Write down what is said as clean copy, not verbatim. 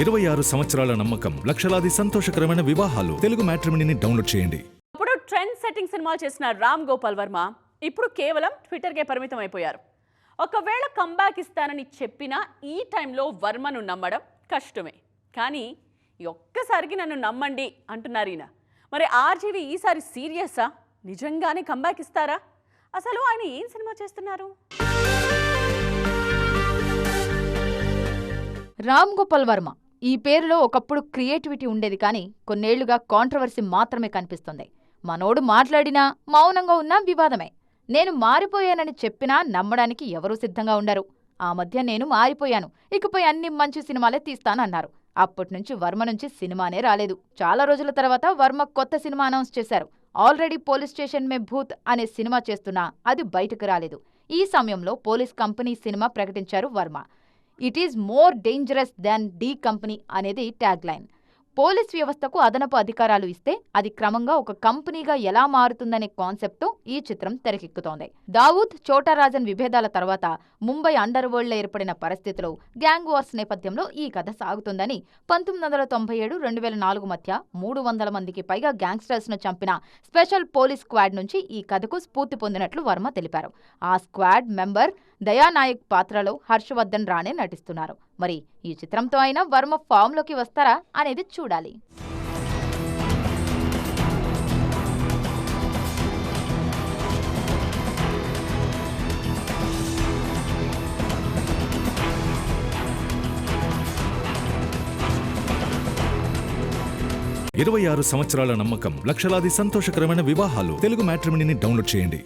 26 సంవత్సరాల నమ్మకం, లక్షలాది సంతోషకరమైన వివాహాలు. తెలుగు మ్యాట్రిమోనీని డౌన్లోడ్ చేయండి. ఇప్పుడు ట్రెండ్ సెట్టింగ్ సినిమాలు చేసిన రామ్ గోపాల్ వర్మ ఇప్పుడు కేవలం ట్విట్టర్కే పరిమితం అయిపోయారు. ఒకవేళ కంబ్యాక్ ఇస్తానని చెప్పినా ఈ టైంలో వర్మను నమ్మడం కష్టమే. కానీ ఒక్కసారికి నన్ను నమ్మండి అంటున్నారు ఈయన. మరి ఆర్జీవి ఈసారి సీరియసా? నిజంగానే కంబ్యాక్ ఇస్తారా? అసలు ఆయన ఏం సినిమా చేస్తున్నారు? రామ్ గోపాల్ వర్మ ఈ పేరులో ఒకప్పుడు క్రియేటివిటీ ఉండేది, కానీ కొన్నేళ్లుగా కాంట్రవర్సీ మాత్రమే కనిపిస్తుంది. మనోడు మాట్లాడినా మౌనంగా ఉన్నా వివాదమే. నేను మారిపోయానని చెప్పినా నమ్మడానికి ఎవరూ సిద్ధంగా ఉండరు. ఆ మధ్య నేను మారిపోయాను, ఇకపై అన్ని మంచి సినిమాలే తీస్తానన్నారు. అప్పటినుంచి వర్మ నుంచి సినిమానే రాలేదు. చాలా రోజుల తర్వాత వర్మ కొత్త సినిమా అనౌన్స్ చేశారు. ఆల్రెడీ పోలీస్ స్టేషన్ మే భూత్ అనే సినిమా చేస్తున్నా అది బయటకు రాలేదు. ఈ సమయంలో పోలీస్ కంపెనీ సినిమా ప్రకటించారు Varma. It is more dangerous than D company అనేది ట్యాగ్ లైన్. పోలీస్ వ్యవస్థకు అదనపు అధికారాలు ఇస్తే అది క్రమంగా ఒక కంపెనీగా ఎలా మారుతుందనే కాన్సెప్ట్తో ఈ చిత్రం తెరకెక్కుతోంది. దావూద్ చోటారాజన్ విభేదాల తర్వాత ముంబై అండర్ వరల్డ్లో ఏర్పడిన పరిస్థితులు, గ్యాంగ్ వార్స్ నేపథ్యంలో ఈ కథ సాగుతుందని 1997-2004 మధ్య 300 మందికి పైగా గ్యాంగ్స్టర్స్ను చంపిన స్పెషల్ పోలీస్ స్క్వాడ్ నుంచి ఈ కథకు స్ఫూర్తి పొందినట్లు వర్మ తెలిపారు. ఆ స్క్వాడ్ మెంబర్ దయానాయక్ పాత్రలో హర్షవర్ధన్ రాణే నటిస్తున్నారు. మరి ఈ చిత్రంతో అయినా వర్మ ఫామ్లోకి వస్తారా అనేది చూడాలి. ఇరవై 26 సంవత్సరాల నమ్మకం, లక్షలాది సంతోషకరమైన వివాహాలు. తెలుగు మ్యాట్రిమోనీని డౌన్లోడ్ చేయండి.